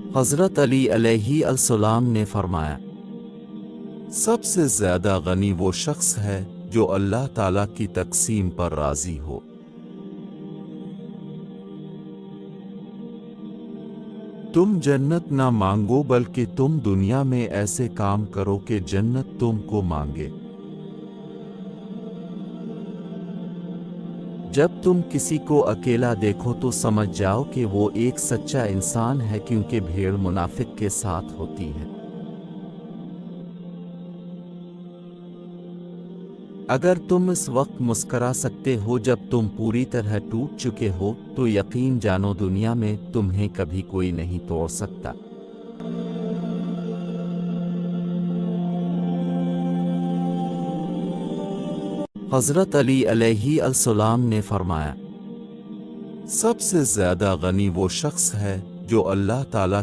हज़रत अली अलैहिस्सलाम ने फरमाया, सबसे ज़्यादा गनी वो शख्स है जो अल्लाह ताला की तक़सीम पर राज़ी हो। तुम जन्नत ना मांगो बल्कि तुम दुनिया में ऐसे काम करो कि जन्नत तुमको मांगे। जब तुम किसी को अकेला देखो तो समझ जाओ कि वो एक सच्चा इंसान है, क्योंकि भीड़ मुनाफिक के साथ होती है। अगर तुम इस वक्त मुस्करा सकते हो जब तुम पूरी तरह टूट चुके हो, तो यकीन जानो दुनिया में तुम्हें कभी कोई नहीं तोड़ सकता। हज़रत अली अलैहिस्सलाम ने फरमाया, सबसे ज़्यादा गनी वो शख्स है जो अल्लाह ताला